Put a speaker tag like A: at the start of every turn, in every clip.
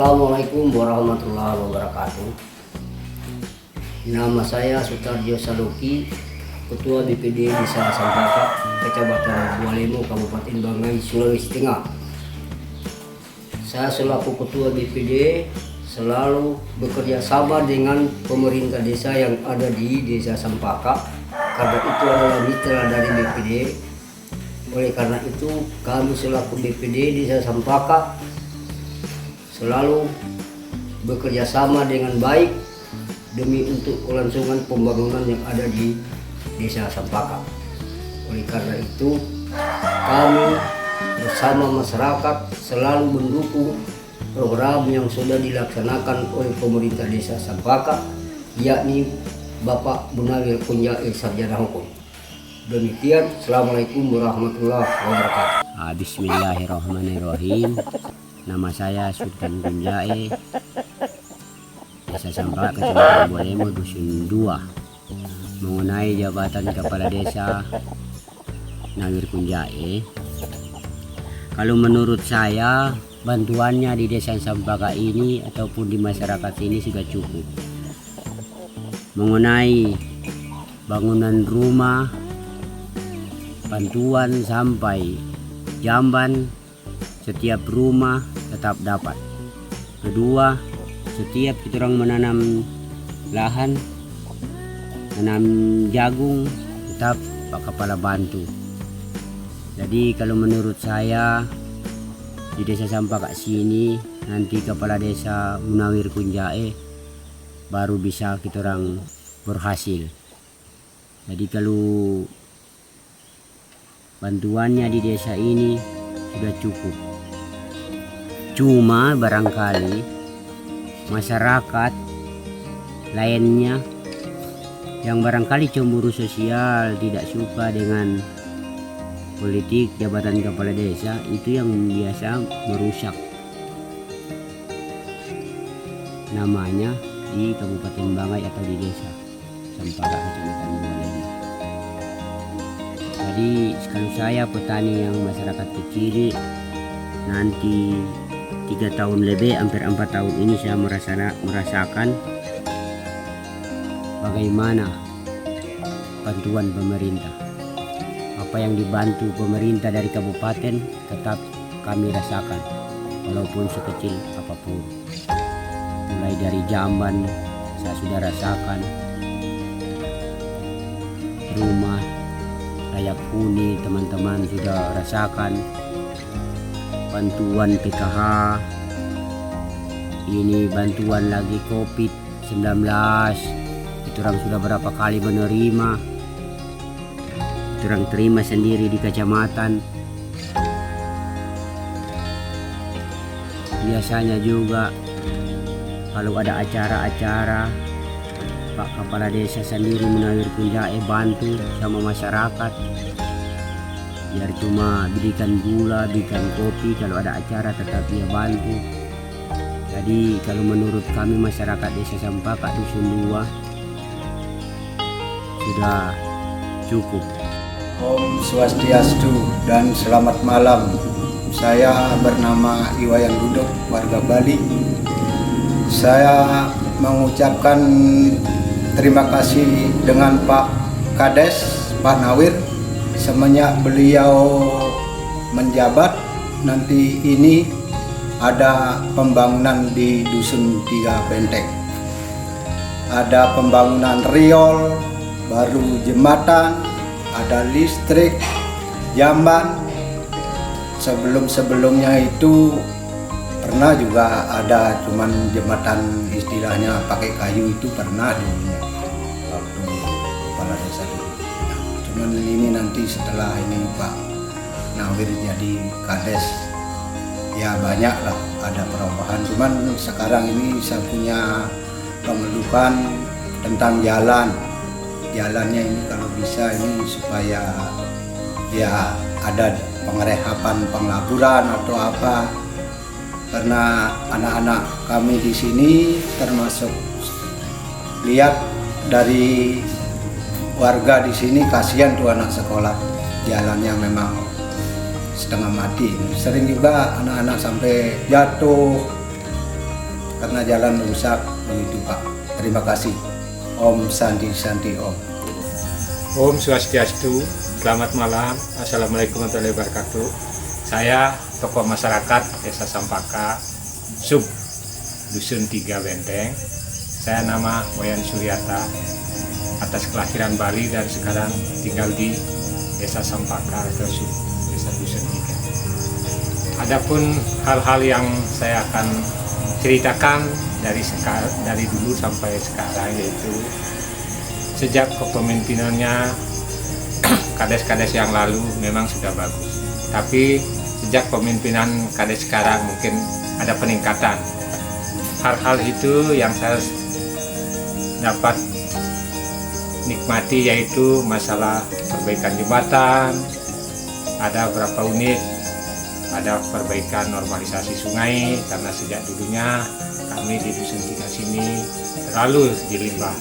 A: Assalamualaikum warahmatullahi wabarakatuh. Nama saya Sutarjo Sadoki, Ketua BPD Desa Sampaka, Kecamatan Bualemo, Kabupaten Bangai, Sulawesi Tengah. Saya selaku Ketua BPD selalu bekerja sama dengan pemerintah desa yang ada di Desa Sampaka, karena itu adalah mitra dari BPD. Oleh karena itu kami selaku BPD Desa Sampaka selalu bekerja sama dengan baik demi untuk kelangsungan pembangunan yang ada di Desa Sampaka. Oleh karena itu kami bersama masyarakat selalu mendukung program yang sudah dilaksanakan oleh pemerintah Desa Sampaka, yakni Bapak Munawir Kunjae, Sarjana Hukum. Demikian, Assalamualaikum warahmatullahi wabarakatuh.
B: Bismillahirrahmanirrahim. Nama saya Sultan Kunjae, Desa Sampaka, Kecamatan Bualemo, Dusun 2. Mengenai jabatan Kepala Desa Nawir Kunjae, kalau menurut saya bantuannya di Desa Sampaka ini ataupun di masyarakat ini sudah cukup. Mengenai bangunan rumah, bantuan sampai jamban, setiap rumah tetap dapat. Kedua, setiap kita orang menanam lahan, menanam jagung, tetap Pak Kepala bantu. Jadi kalau menurut saya di Desa Sampaka sini nanti Kepala Desa Munawir Kunjae baru bisa kita orang berhasil. Jadi kalau bantuannya di desa ini sudah cukup. Cuma barangkali masyarakat lainnya yang barangkali cemburu sosial, tidak suka dengan politik jabatan kepala desa, itu yang biasa merusak namanya di Kabupaten Bangai atau di Desa Sampaka, Kecamatan Bualemo. Jadi kalau saya petani yang masyarakat kecil, nanti 3 tahun lebih, hampir 4 tahun ini saya merasakan bagaimana bantuan pemerintah. Apa yang dibantu pemerintah dari kabupaten tetap kami rasakan, walaupun sekecil apapun. Mulai dari jamban saya sudah rasakan, rumah layak huni teman-teman sudah rasakan, bantuan PKH, ini bantuan lagi COVID-19, itu orang sudah berapa kali menerima, itu orang terima sendiri di kecamatan. Biasanya juga kalau ada acara-acara, Pak Kepala Desa sendiri Munawir Kunjae bantu sama masyarakat, biar cuma belikan gula, belikan kopi, kalau ada acara tetap dia bantu. Jadi kalau menurut kami masyarakat Desa Sampaka Dusun 2 sudah cukup.
C: Om Swastiastu dan selamat malam. Saya bernama Iwayan Duduk, warga Bali. Saya mengucapkan terima kasih dengan Pak Kades, Pak Nawir, semenjak beliau menjabat. Nanti ini ada pembangunan di Dusun 3 Benteng, ada pembangunan riol, baru jembatan, ada listrik, jamban. Sebelumnya itu pernah juga ada, cuman jembatan istilahnya pakai kayu, itu pernah dulunya waktu kepala desa dulu. Cuman ini nanti setelah ini Pak Nawir jadi kades, ya banyak lah ada perubahan. Cuman sekarang ini saya punya pengeluhan tentang jalannya ini, kalau bisa ini supaya ya ada pengerehapan pengelaburan atau apa, karena anak-anak kami di sini termasuk lihat dari warga di sini, kasihan tuh anak sekolah, jalannya memang setengah mati. Sering juga anak-anak sampai jatuh, karena jalan rusak begitu Pak. Terima kasih. Om Santi Santi Om.
D: Om Swastiastu, selamat malam, Assalamualaikum warahmatullahi wabarakatuh. Saya tokoh masyarakat Desa Sampaka, Sub Dusun 3 Benteng. Saya nama Wayan Suryata, atas kelahiran Bali dan sekarang tinggal di Desa Sampaka atau Sub Desa Dusun 3. Adapun hal-hal yang saya akan ceritakan dari dulu sampai sekarang, yaitu sejak kepemimpinannya kades-kades yang lalu memang sudah bagus, tapi sejak pemimpinan kades sekarang mungkin ada peningkatan. Hal-hal itu yang saya dapat nikmati yaitu masalah perbaikan jembatan, ada berapa unit, ada perbaikan normalisasi sungai, karena sejak dulunya kami di Dusun 3 sini terlalu dilimbah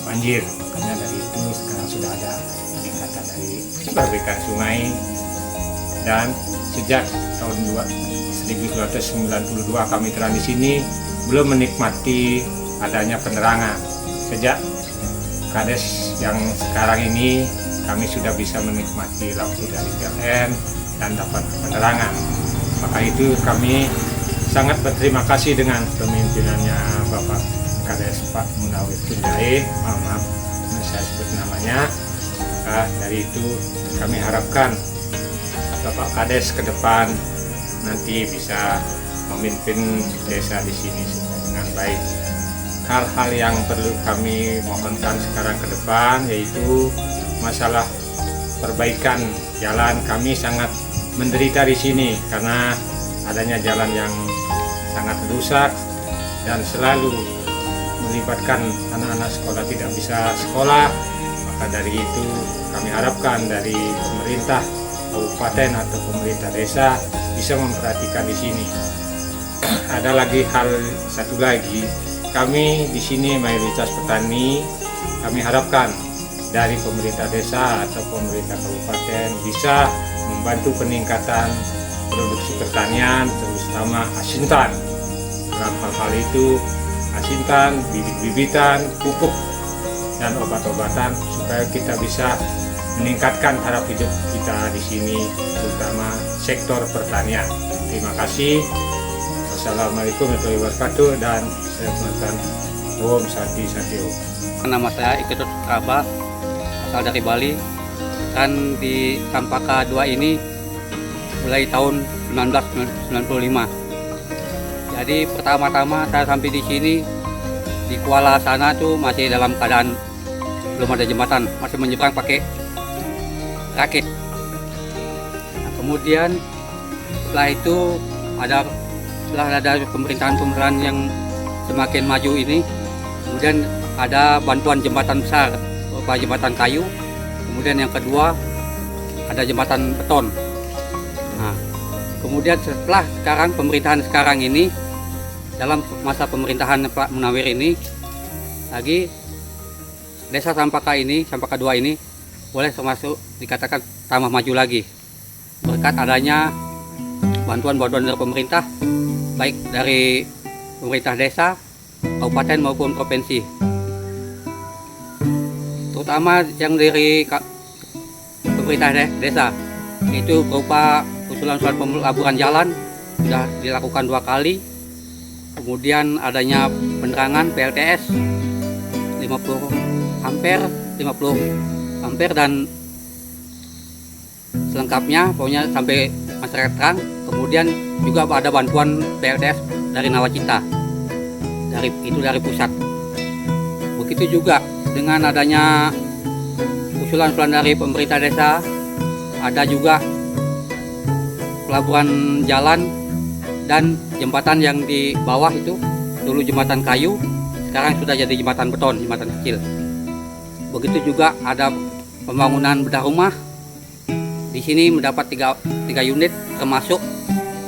D: banjir, makanya dari itu sekarang sudah ada peningkatan dari perbaikan sungai. Dan sejak tahun 1992 kami tinggal di sini belum menikmati adanya penerangan. Sejak kades yang sekarang ini kami sudah bisa menikmati lampu dari PLN dan dapat penerangan. Maka itu kami sangat berterima kasih dengan pemimpinannya Bapak Kades Pak Munawir Tunjai, maaf saya sebut namanya. Maka dari itu kami harapkan Bapak Kades ke depan nanti bisa memimpin desa di sini dengan baik. Hal-hal yang perlu kami mohonkan sekarang ke depan yaitu masalah perbaikan jalan. Kami sangat menderita di sini karena adanya jalan yang sangat rusak dan selalu melibatkan anak-anak sekolah tidak bisa sekolah. Maka dari itu kami harapkan dari pemerintah kabupaten atau pemerintah desa bisa memperhatikan di sini. Ada lagi hal satu lagi, kami di sini mayoritas petani. Kami harapkan dari pemerintah desa atau pemerintah kabupaten bisa membantu peningkatan produksi pertanian, terutama asintan. Dalam hal itu asintan, bibit-bibitan, pupuk, dan obat-obatan supaya kita bisa meningkatkan taraf hidup kita di sini, terutama sektor pertanian. Terima kasih. Wassalamualaikum warahmatullahi wabarakatuh dan saya mengucapkan Om Santi Santi Om.
E: Nama saya Iketut Kaba, asal dari Bali. Kan di Sampaka 2 ini mulai tahun 1995. Jadi pertama-tama saya sampai di sini di Kuala sana tuh masih dalam keadaan belum ada jembatan, masih menyeberang pakai rakit. Nah, kemudian setelah itu setelah ada pemerintahan yang semakin maju ini, kemudian ada bantuan jembatan besar berupa jembatan kayu. Kemudian yang kedua ada jembatan beton. Nah, kemudian setelah pemerintahan sekarang ini, dalam masa pemerintahan Pak Munawir ini, lagi Desa Sampaka 2 ini boleh termasuk dikatakan tambah maju lagi berkat adanya bantuan-bantuan dari pemerintah, baik dari pemerintah desa, kabupaten maupun provinsi. Terutama yang dari pemerintah desa itu berupa usulan-usulan pelabuhan jalan sudah dilakukan 2 kali. Kemudian adanya penerangan PLTS 50 ampere dan selengkapnya pokoknya sampai masyarakat terang. Kemudian juga ada bantuan PLTS dari Nawacita, dari pusat. Begitu juga dengan adanya usulan-usulan dari pemerintah desa, ada juga pelabuhan jalan dan jembatan yang di bawah itu dulu jembatan kayu, sekarang sudah jadi jembatan beton, jembatan kecil. Begitu juga ada pembangunan bedah rumah. Di sini mendapat 3 unit, termasuk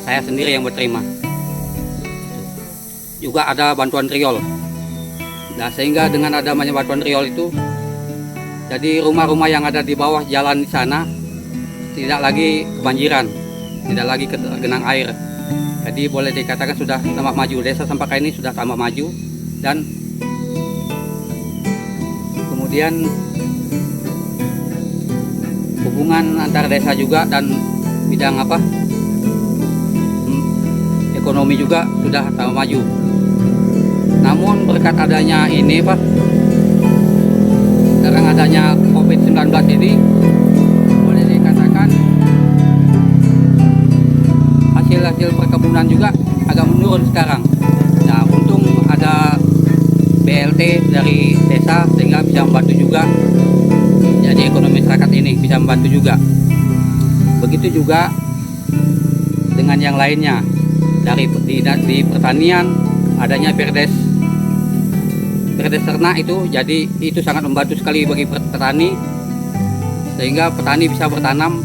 E: saya sendiri yang berterima. Juga ada bantuan triol. Nah, sehingga dengan adanya bantuan triol itu, jadi rumah-rumah yang ada di bawah jalan di sana tidak lagi kebanjiran, tidak lagi tergenang air. Jadi boleh dikatakan sudah tambah maju, desa Sampaka ini sudah tambah maju. Dan kemudian hubungan antar desa juga dan bidang ekonomi juga sudah tambah maju. Namun berkat adanya ini sekarang adanya COVID-19 ini, boleh dikatakan hasil perkebunan juga agak menurun sekarang. Nah, untung ada BLT dari desa sehingga bisa membantu juga. Jadi ekonomi masyarakat ini bisa membantu juga. Begitu juga dengan yang lainnya. Di pertanian adanya perdes ternak itu, jadi itu sangat membantu sekali bagi petani, sehingga petani bisa bertanam,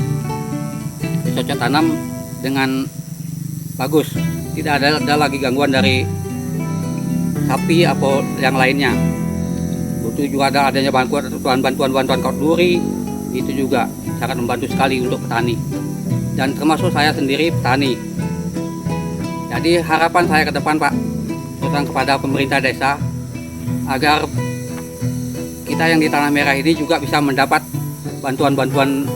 E: cocok tanam dengan bagus, tidak ada lagi gangguan dari sapi atau yang lainnya. Butuh juga adanya bantuan kaut duri, itu juga sangat membantu sekali untuk petani, dan termasuk saya sendiri petani. Jadi harapan saya ke depan, Pak, terutama kepada pemerintah desa, agar kita yang di Tanah Merah ini juga bisa mendapat bantuan-bantuan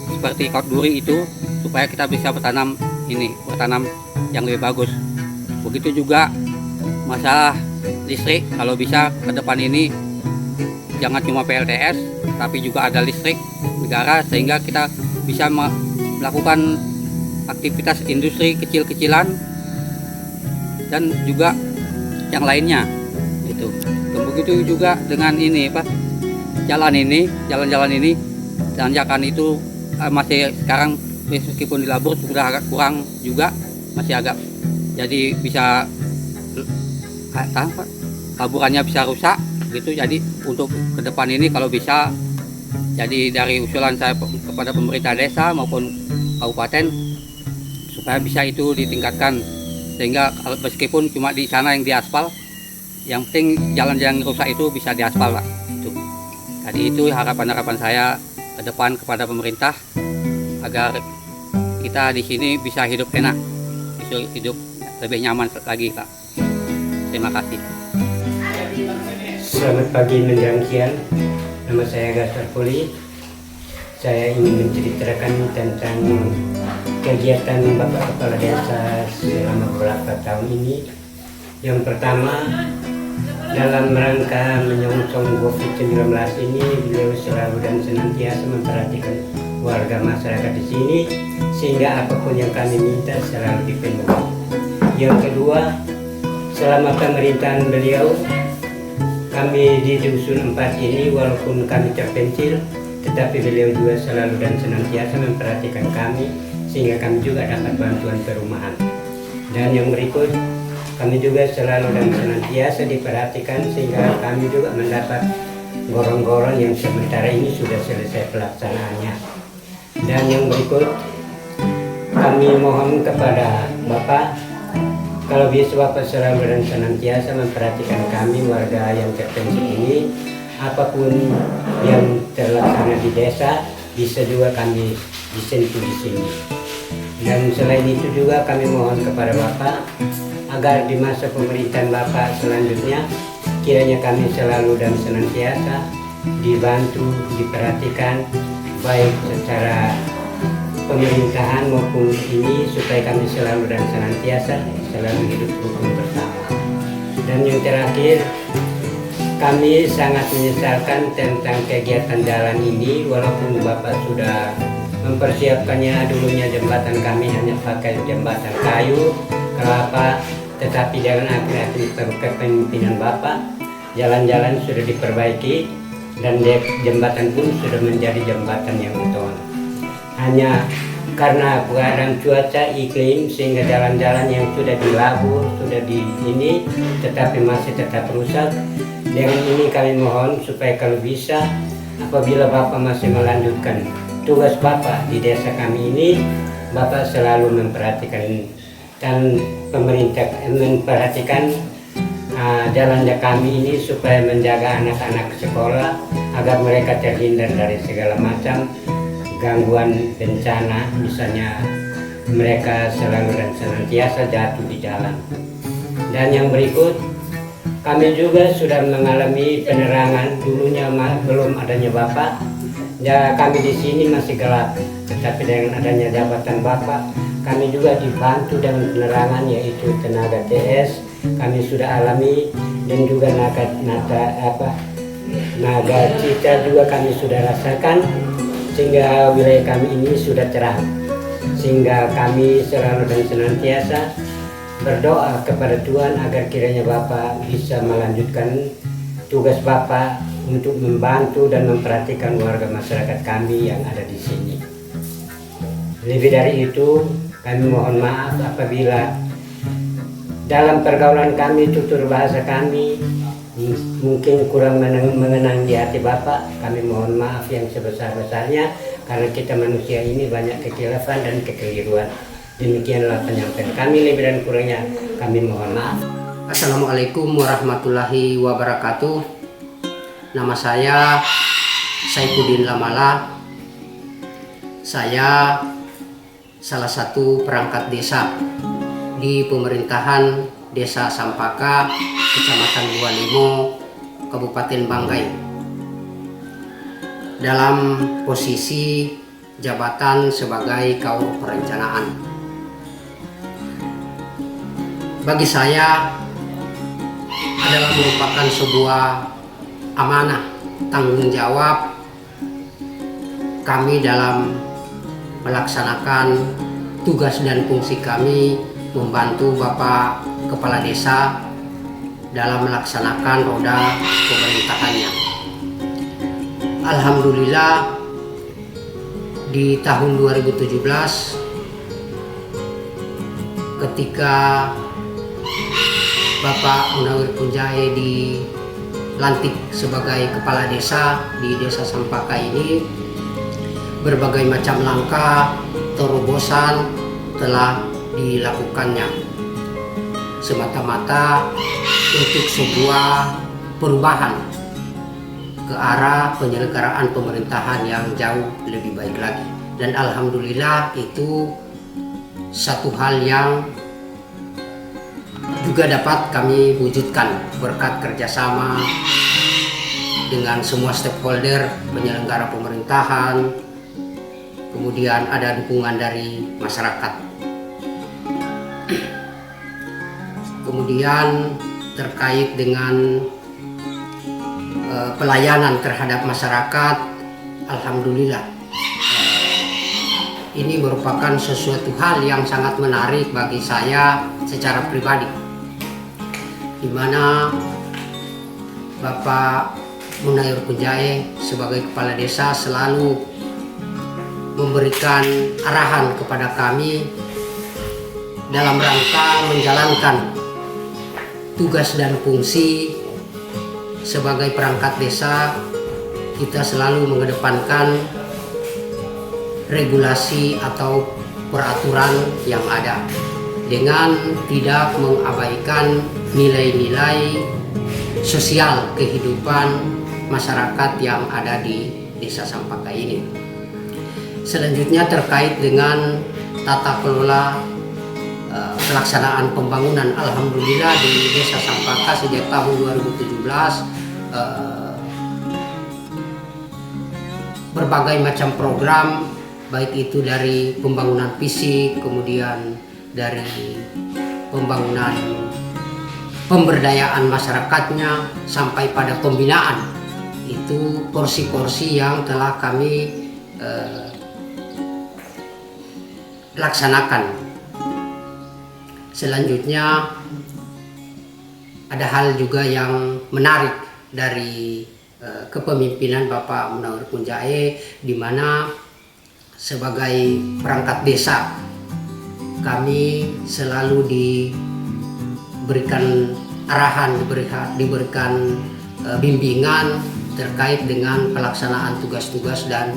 E: seperti kaut duri itu, supaya kita bisa bertanam yang lebih bagus. Begitu juga masalah listrik, kalau bisa ke depan ini jangan cuma PLTS, tapi juga ada listrik negara, sehingga kita bisa melakukan aktivitas industri kecil-kecilan dan juga yang lainnya itu. Begitu juga dengan jalan-jalan ini, tanjakan itu masih sekarang meskipun dilabur sudah agak kurang juga, masih agak, jadi bisa laburannya bisa rusak gitu. Jadi untuk ke depan ini kalau bisa, jadi dari usulan saya kepada pemerintah desa maupun kabupaten, supaya bisa itu ditingkatkan, sehingga meskipun cuma di sana yang diaspal, yang penting jalan-jalan rusak itu bisa diaspal, Pak. Jadi itu harapan-harapan saya ke depan kepada pemerintah, agar kita di sini bisa hidup enak, bisa hidup lebih nyaman lagi, Pak. Terima kasih.
F: Selamat pagi menjelang siang. Nama saya Gaspar Poli. Saya ingin menceritakan tentang kegiatan Bapak Kepala Desa selama beberapa tahun ini. Yang pertama, dalam rangka menyongsong COVID-19 ini, beliau selalu dan senantiasa memperhatikan warga masyarakat di sini, sehingga apapun yang kami minta selalu dipenuhi. Yang kedua, selama pemerintahan beliau, kami di Dusun 4 ini walaupun kami terpencil, tetapi beliau juga selalu dan senantiasa memperhatikan kami, sehingga kami juga dapat bantuan perumahan. Dan yang berikut, kami juga selalu dan senantiasa diperhatikan, sehingga kami juga mendapat gorong-gorong yang sementara ini sudah selesai pelaksanaannya. Dan yang berikut, kami mohon kepada Bapak, kalau bisa Bapak selalu dan senantiasa memperhatikan kami warga yang terpencil ini, apapun yang terlaksana di desa bisa juga kami disentuh di sini. Dan selain itu juga kami mohon kepada Bapak agar di masa pemerintahan Bapak selanjutnya kiranya kami selalu dan senantiasa dibantu, diperhatikan baik secara pemerintahan maupun ini, supaya kami selalu dan senantiasa selalu hidup rukun bersama. Dan yang terakhir, kami sangat menyesalkan tentang kegiatan jalan ini, walaupun Bapak sudah mempersiapkannya. Dulunya jembatan kami hanya pakai jembatan kayu, kelapa, tetapi dengan akhir-akhir kepemimpinan Bapak, jalan-jalan sudah diperbaiki dan jembatan pun sudah menjadi jembatan yang beton. Hanya karena keadaan cuaca iklim, sehingga jalan-jalan yang sudah dilabur, sudah ini, tetapi masih tetap rusak. Dengan ini kami mohon supaya kalau bisa, apabila Bapak masih melanjutkan tugas Bapak di desa kami ini, Bapak selalu memperhatikan dan pemerintah memperhatikan jalannya kami ini, supaya menjaga anak-anak sekolah agar mereka terhindar dari segala macam gangguan bencana, misalnya mereka selalu dan senantiasa jatuh di jalan. Dan yang berikut, kami juga sudah mengalami penerangan. Dulunya belum adanya Bapak, ya kami di sini masih gelap. Tetapi dengan adanya jabatan Bapak, kami juga dibantu dengan penerangan, yaitu tenaga TS. Kami sudah alami, dan juga naga cita juga kami sudah rasakan, sehingga wilayah kami ini sudah terang. Sehingga kami selalu dan senantiasa berdoa kepada Tuhan agar kiranya Bapak bisa melanjutkan tugas Bapak untuk membantu dan memperhatikan warga masyarakat kami yang ada di sini. Lebih dari itu, kami mohon maaf apabila dalam pergaulan kami, tutur bahasa kami mungkin kurang mengenang di hati Bapak. Kami mohon maaf yang sebesar-besarnya, karena kita manusia ini banyak kekilafan dan kekeliruan. Demikianlah penyampaian kami, lebih dan kurangnya kami mohon maaf.
A: Assalamualaikum warahmatullahi wabarakatuh. Nama saya Saifuddin Lamala. Saya salah satu perangkat desa di pemerintahan Desa Sampaka, Kecamatan Bualemo, Kabupaten Banggai. Dalam posisi jabatan sebagai Kaur Perencanaan. Bagi saya adalah merupakan sebuah amanah, tanggung jawab kami dalam melaksanakan tugas dan fungsi kami membantu Bapak Kepala Desa dalam melaksanakan roda pemerintahannya. Alhamdulillah di tahun 2017 ketika Bapak Munawir Punjae dilantik sebagai Kepala Desa di Desa Sampaka ini, berbagai macam langkah terobosan telah dilakukannya semata-mata untuk sebuah perubahan ke arah penyelenggaraan pemerintahan yang jauh lebih baik lagi. Dan alhamdulillah itu satu hal yang juga dapat kami wujudkan berkat kerjasama dengan semua stakeholder penyelenggara pemerintahan, kemudian ada dukungan dari masyarakat. Kemudian terkait dengan pelayanan terhadap masyarakat, alhamdulillah ini merupakan sesuatu hal yang sangat menarik bagi saya secara pribadi, di mana Bapak Munawir Punjae sebagai Kepala Desa selalu memberikan arahan kepada kami dalam rangka menjalankan tugas dan fungsi sebagai perangkat desa. Kita selalu mengedepankan regulasi atau peraturan yang ada dengan tidak mengabaikan nilai-nilai sosial kehidupan masyarakat yang ada di Desa Sampaka ini. Selanjutnya terkait dengan tata kelola pelaksanaan pembangunan, alhamdulillah di Desa Sampaka sejak tahun 2017 berbagai macam program, baik itu dari pembangunan fisik, kemudian dari pembangunan pemberdayaan masyarakatnya sampai pada pembinaan, itu porsi-porsi yang telah kami laksanakan. Selanjutnya ada hal juga yang menarik dari kepemimpinan Bapak Munawir Punjae, di mana sebagai perangkat desa kami selalu diberikan arahan, diberikan bimbingan terkait dengan pelaksanaan tugas-tugas dan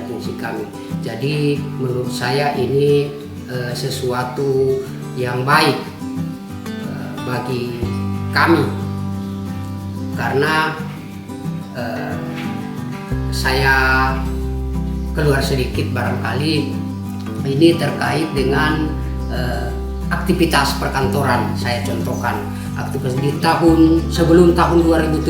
A: fungsi kami. Jadi menurut saya ini sesuatu yang baik bagi kami, karena saya keluar sedikit barangkali, Ini terkait dengan aktivitas perkantoran. Saya contohkan aktivitas di sebelum tahun 2017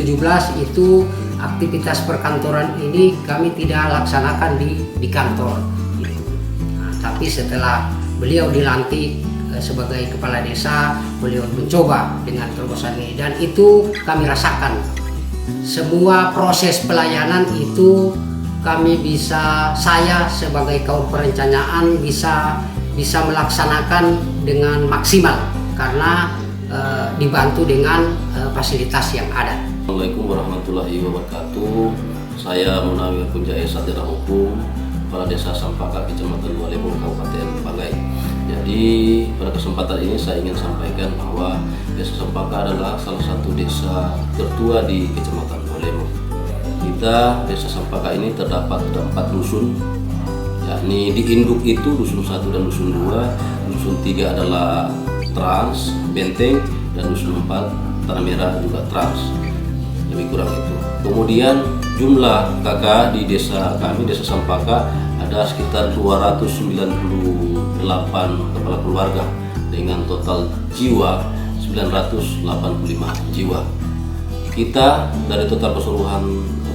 A: itu aktivitas perkantoran ini kami tidak laksanakan di kantor gitu. Nah, tapi setelah beliau dilantik sebagai kepala desa, beliau mencoba dengan terobosan ini, dan itu kami rasakan semua proses pelayanan itu saya sebagai kaum perencanaan bisa melaksanakan dengan maksimal karena dibantu dengan fasilitas yang ada.
G: Assalamualaikum warahmatullahi wabarakatuh. Saya Munawir Kunjai Sarjana Hukum, Kepala Desa Sampaka, Kecamatan Bualemo, Kabupaten Banggai. Jadi pada kesempatan ini saya ingin sampaikan bahwa Desa Sampaka adalah salah satu desa tertua di Kecamatan Bualemo. Kita Desa Sampaka ini terdapat 4 dusun, yakni di induk itu dusun 1 dan dusun 2, dusun 3 adalah Trans, Benteng, dan dusun 4 Tanah Merah juga Trans, lebih kurang itu. Kemudian jumlah kakak di desa kami, Desa Sampaka, ada sekitar 298 kepala keluarga dengan total jiwa 985 jiwa. Kita dari total keseluruhan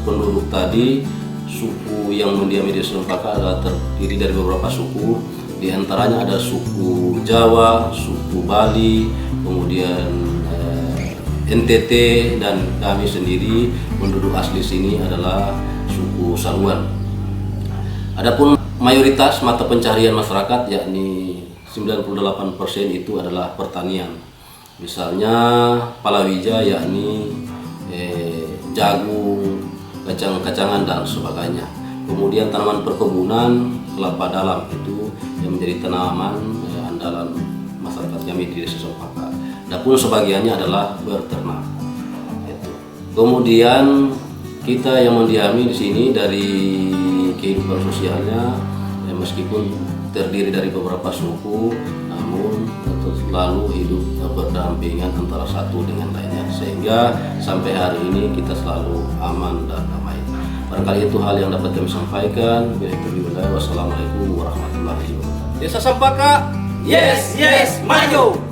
G: penduduk tadi, suku yang mendiami Desa Sampaka adalah terdiri dari beberapa suku. Di antaranya ada suku Jawa, suku Bali, kemudian NTT, dan kami sendiri penduduk asli sini adalah suku Saluan. Adapun mayoritas mata pencaharian masyarakat, yakni 98% itu adalah pertanian. Misalnya palawija, yakni jagung, kacang-kacangan dan sebagainya. Kemudian tanaman perkebunan, kelapa dalam itu yang menjadi tanaman andalan masyarakat kami di Desa Sampaka. Adapun sebagiannya adalah berternak. Kemudian kita yang mendiami di sini dari kehidupan sosialnya, meskipun terdiri dari beberapa suku, namun selalu hidup berdampingan antara satu dengan lainnya, sehingga sampai hari ini kita selalu aman dan damai. Barangkali itu hal yang dapat kami sampaikan. Wassalamualaikum warahmatullahi wabarakatuh.
H: Desa Sampaka, yes, maju.